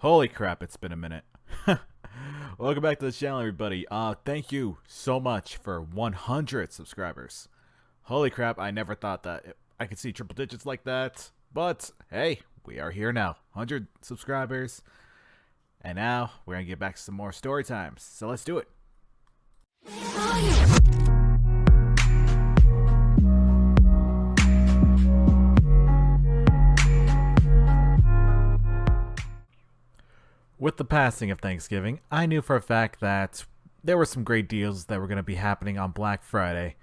Holy crap, it's been a minute. Welcome back to the channel, everybody. Thank you so much for 100 subscribers. Holy crap, I never thought that I could see triple digits like that. But, hey, we are here now. 100 subscribers. And now, we're going to get back to some more story times. So let's do it. With the passing of Thanksgiving, I knew for a fact that there were some great deals that were going to be happening on Black Friday.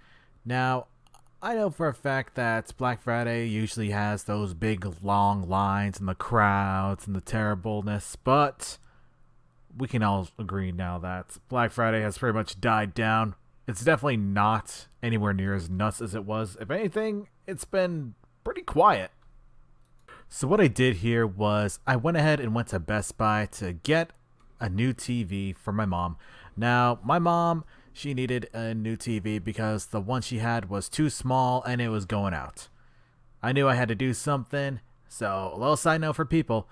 Now, I know for a fact that Black Friday usually has those big long lines and the crowds and the terribleness, but we can all agree now that Black Friday has pretty much died down. It's definitely not anywhere near as nuts as it was. If anything, it's been pretty quiet. So what I did here was I went ahead and went to Best Buy to get a new TV for my mom. Now, my mom, she needed a new TV because the one she had was too small and it was going out. I knew I had to do something, so a little side note for people.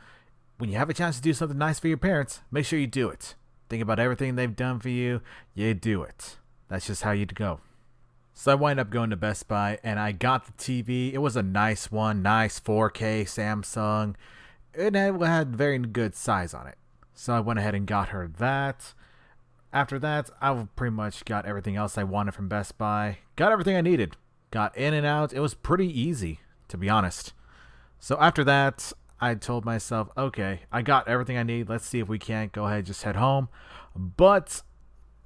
When you have a chance to do something nice for your parents, make sure you do it. Think about everything they've done for you, you do it. That's just how you go. So I wind up going to Best Buy and I got the TV. It was a nice one, nice 4K Samsung. It had very good size on it. So I went ahead and got her that. After that, I pretty much got everything else I wanted from Best Buy. Got everything I needed. Got in and out. It was pretty easy, to be honest. So after that, I told myself, okay, I got everything I need. Let's see if we can't go ahead and just head home. But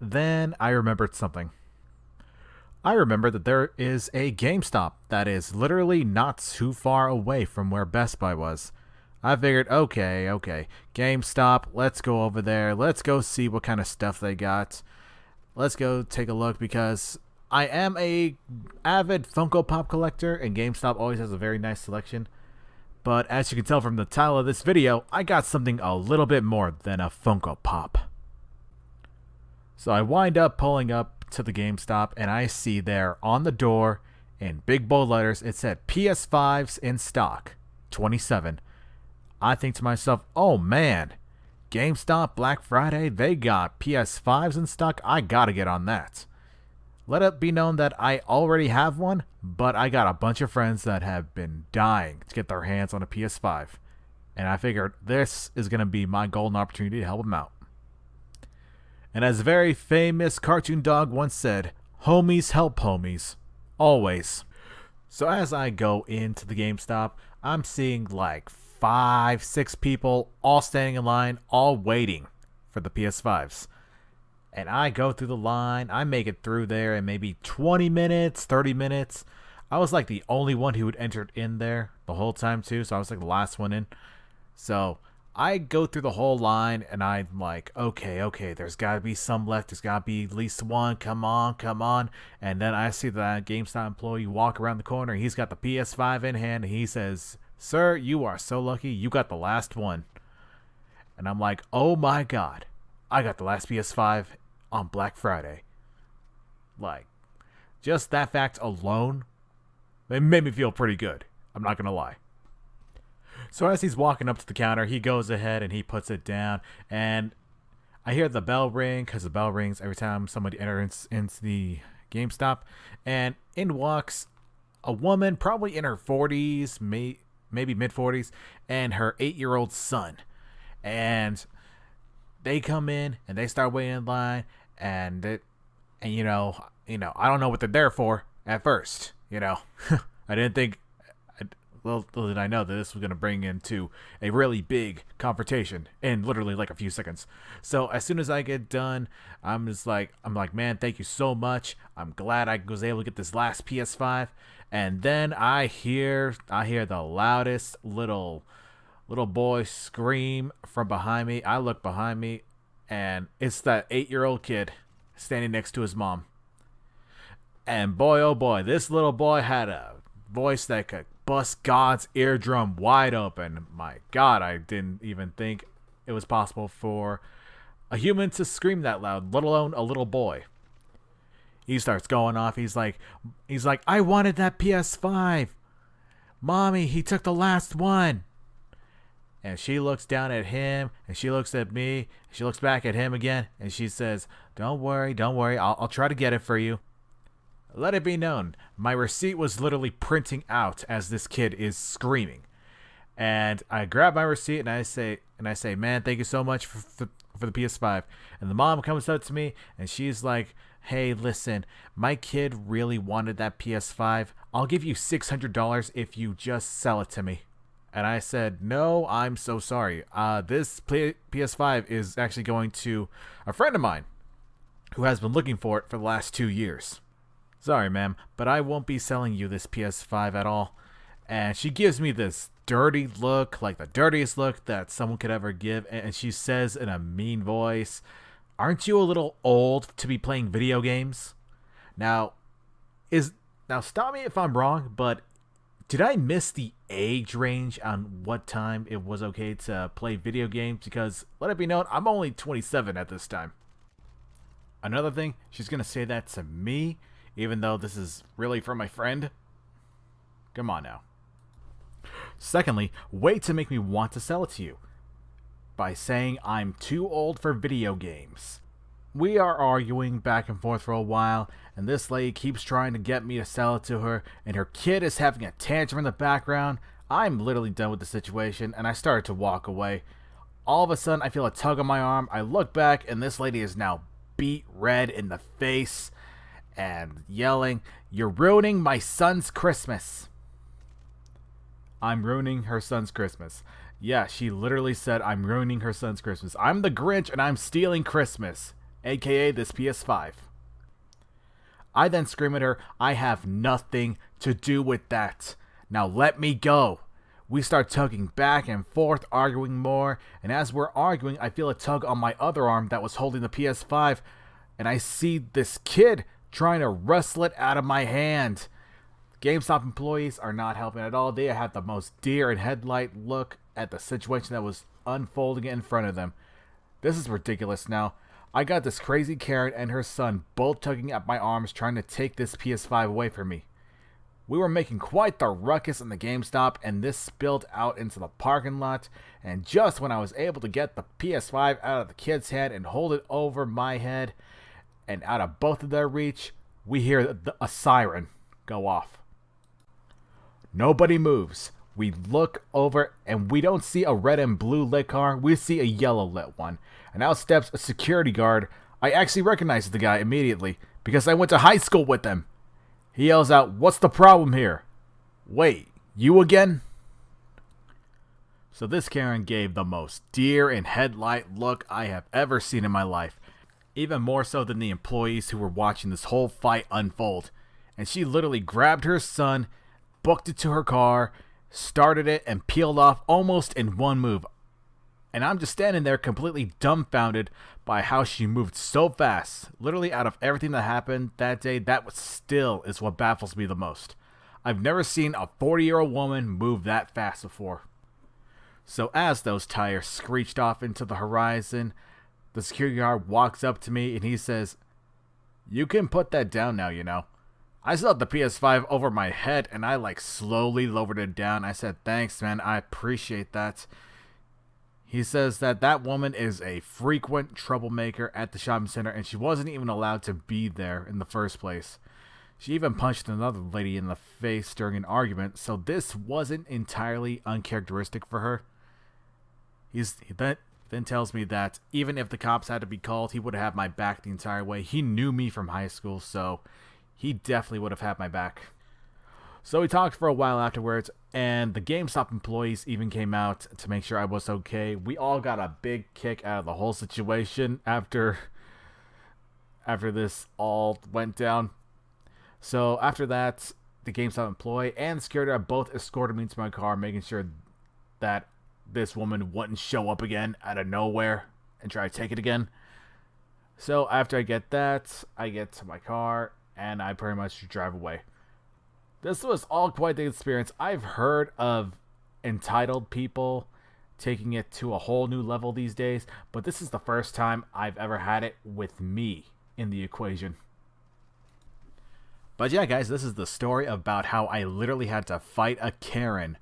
then I remembered something. I remember that there is a GameStop that is literally not too far away from where Best Buy was. I figured, okay, GameStop, let's go over there. Let's go see what kind of stuff they got. Let's go take a look because I am a avid Funko Pop collector and GameStop always has a very nice selection. But as you can tell from the title of this video, I got something a little bit more than a Funko Pop. So I wind up pulling up to the GameStop and I see there on the door in big bold letters it said PS5s in stock 27. I think to myself, oh man, GameStop Black Friday, they got PS5s in stock. I gotta get on that. Let it be known that I already have one, but I got a bunch of friends that have been dying to get their hands on a PS5, and I figured this is gonna be my golden opportunity to help them out. And as a very famous cartoon dog once said, homies help homies. Always. So as I go into the GameStop, I'm seeing like 5-6 people all standing in line, all waiting for the PS5s. And I go through the line, I make it through there in maybe 20 minutes, 30 minutes. I was like the only one who had entered in there the whole time too, so I was like the last one in. So I go through the whole line and I'm like, okay, there's got to be some left. There's got to be at least one. Come on. And then I see that GameStop employee walk around the corner. He's got the PS5 in hand and he says, sir, you are so lucky. You got the last one. And I'm like, oh my God, I got the last PS5 on Black Friday. Like, just that fact alone, it made me feel pretty good. I'm not going to lie. So as he's walking up to the counter, he goes ahead and he puts it down. And I hear the bell ring because the bell rings every time somebody enters into the GameStop. And in walks a woman, probably in her 40s, maybe mid-40s, and her 8-year-old son. And they come in and they start waiting in line. And you know, I don't know what they're there for at first. I didn't think. Little did I know that this was going to bring into a really big confrontation in literally like a few seconds. So as soon as I get done, I'm like, man, thank you so much. I'm glad I was able to get this last PS5. And then I hear the loudest little boy scream from behind me. I look behind me, and it's that 8-year-old kid standing next to his mom. And boy, oh boy, this little boy had a voice that could bust God's eardrum wide open. My God, I didn't even think it was possible for a human to scream that loud, let alone a little boy. He starts going off. He's like, I wanted that PS5. Mommy, he took the last one. And she looks down at him, and she looks at me, and she looks back at him again, and she says, don't worry, I'll try to get it for you. Let it be known, my receipt was literally printing out as this kid is screaming. And I grab my receipt and I say, man, thank you so much for the PS5. And the mom comes up to me and she's like, hey, listen, my kid really wanted that PS5. I'll give you $600 if you just sell it to me. And I said, no, I'm so sorry. This PS5 is actually going to a friend of mine who has been looking for it for the last 2 years. Sorry, ma'am, but I won't be selling you this PS5 at all. And she gives me this dirty look, like the dirtiest look that someone could ever give. And she says in a mean voice, aren't you a little old to be playing video games? Now stop me if I'm wrong, but did I miss the age range on what time it was okay to play video games? Because, let it be known, I'm only 27 at this time. Another thing, she's going to say that to me, even though this is really for my friend. Come on now. Secondly, way to make me want to sell it to you. By saying I'm too old for video games. We are arguing back and forth for a while, and this lady keeps trying to get me to sell it to her, and her kid is having a tantrum in the background. I'm literally done with the situation, and I started to walk away. All of a sudden, I feel a tug on my arm. I look back, and this lady is now beet red in the face and yelling, "You're ruining my son's Christmas." I'm ruining her son's Christmas. Yeah, she literally said I'm ruining her son's Christmas. I'm the Grinch, and I'm stealing Christmas. AKA this PS5. I then scream at her, I have nothing to do with that. Now let me go. We start tugging back and forth, arguing more, and as we're arguing, I feel a tug on my other arm that was holding the PS5, and I see this kid trying to wrestle it out of my hand. GameStop employees are not helping at all. They had the most deer in headlight look at the situation that was unfolding in front of them. This is ridiculous now. I got this crazy Karen and her son both tugging at my arms trying to take this PS5 away from me. We were making quite the ruckus in the GameStop, and this spilled out into the parking lot, and just when I was able to get the PS5 out of the kid's hand and hold it over my head and out of both of their reach, we hear a siren go off. Nobody moves. We look over and we don't see a red and blue lit car, we see a yellow lit one. And out steps a security guard. I actually recognize the guy immediately because I went to high school with him. He yells out, "What's the problem here?" Wait, you again? So this Karen gave the most deer in headlight look I have ever seen in my life. Even more so than the employees who were watching this whole fight unfold. And she literally grabbed her son, booked it to her car, started it, and peeled off almost in one move. And I'm just standing there completely dumbfounded by how she moved so fast. Literally out of everything that happened that day, that was still is what baffles me the most. I've never seen a 40-year-old woman move that fast before. So as those tires screeched off into the horizon, the security guard walks up to me and he says, "You can put that down now, you know." I still had the PS5 over my head and I slowly lowered it down. I said, "Thanks, man. I appreciate that." He says that woman is a frequent troublemaker at the shopping center and she wasn't even allowed to be there in the first place. She even punched another lady in the face during an argument, so this wasn't entirely uncharacteristic for her. He then tells me that even if the cops had to be called, he would have had my back the entire way. He knew me from high school, so he definitely would have had my back. So we talked for a while afterwards, and the GameStop employees even came out to make sure I was okay. We all got a big kick out of the whole situation after this all went down. So after that, the GameStop employee and the security guard both escorted me to my car, making sure that this woman wouldn't show up again out of nowhere and try to take it again. So after I get that, I get to my car and I pretty much drive away. This was all quite the experience. I've heard of entitled people taking it to a whole new level these days, but this is the first time I've ever had it with me in the equation. But yeah, guys, this is the story about how I literally had to fight a Karen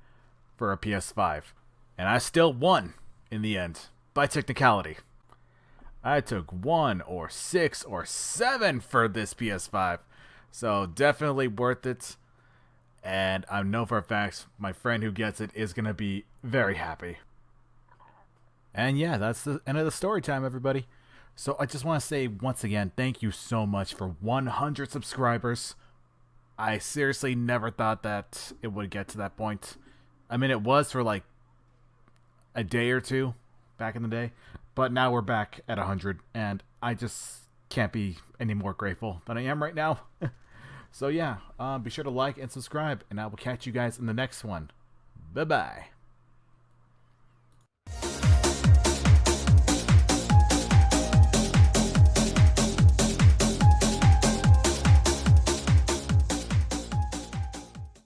for a PS5. And I still won in the end, by technicality. I took 1 or 6 or 7 for this PS5. So definitely worth it. And I know for a fact my friend who gets it is going to be very happy. And yeah, that's the end of the story time, everybody. So I just want to say once again, thank you so much for 100 subscribers. I seriously never thought that it would get to that point. I mean, it was for like a day or two back in the day, but now we're back at 100, and I just can't be any more grateful than I am right now. So yeah, be sure to like and subscribe, and I will catch you guys in the next one. Bye-bye.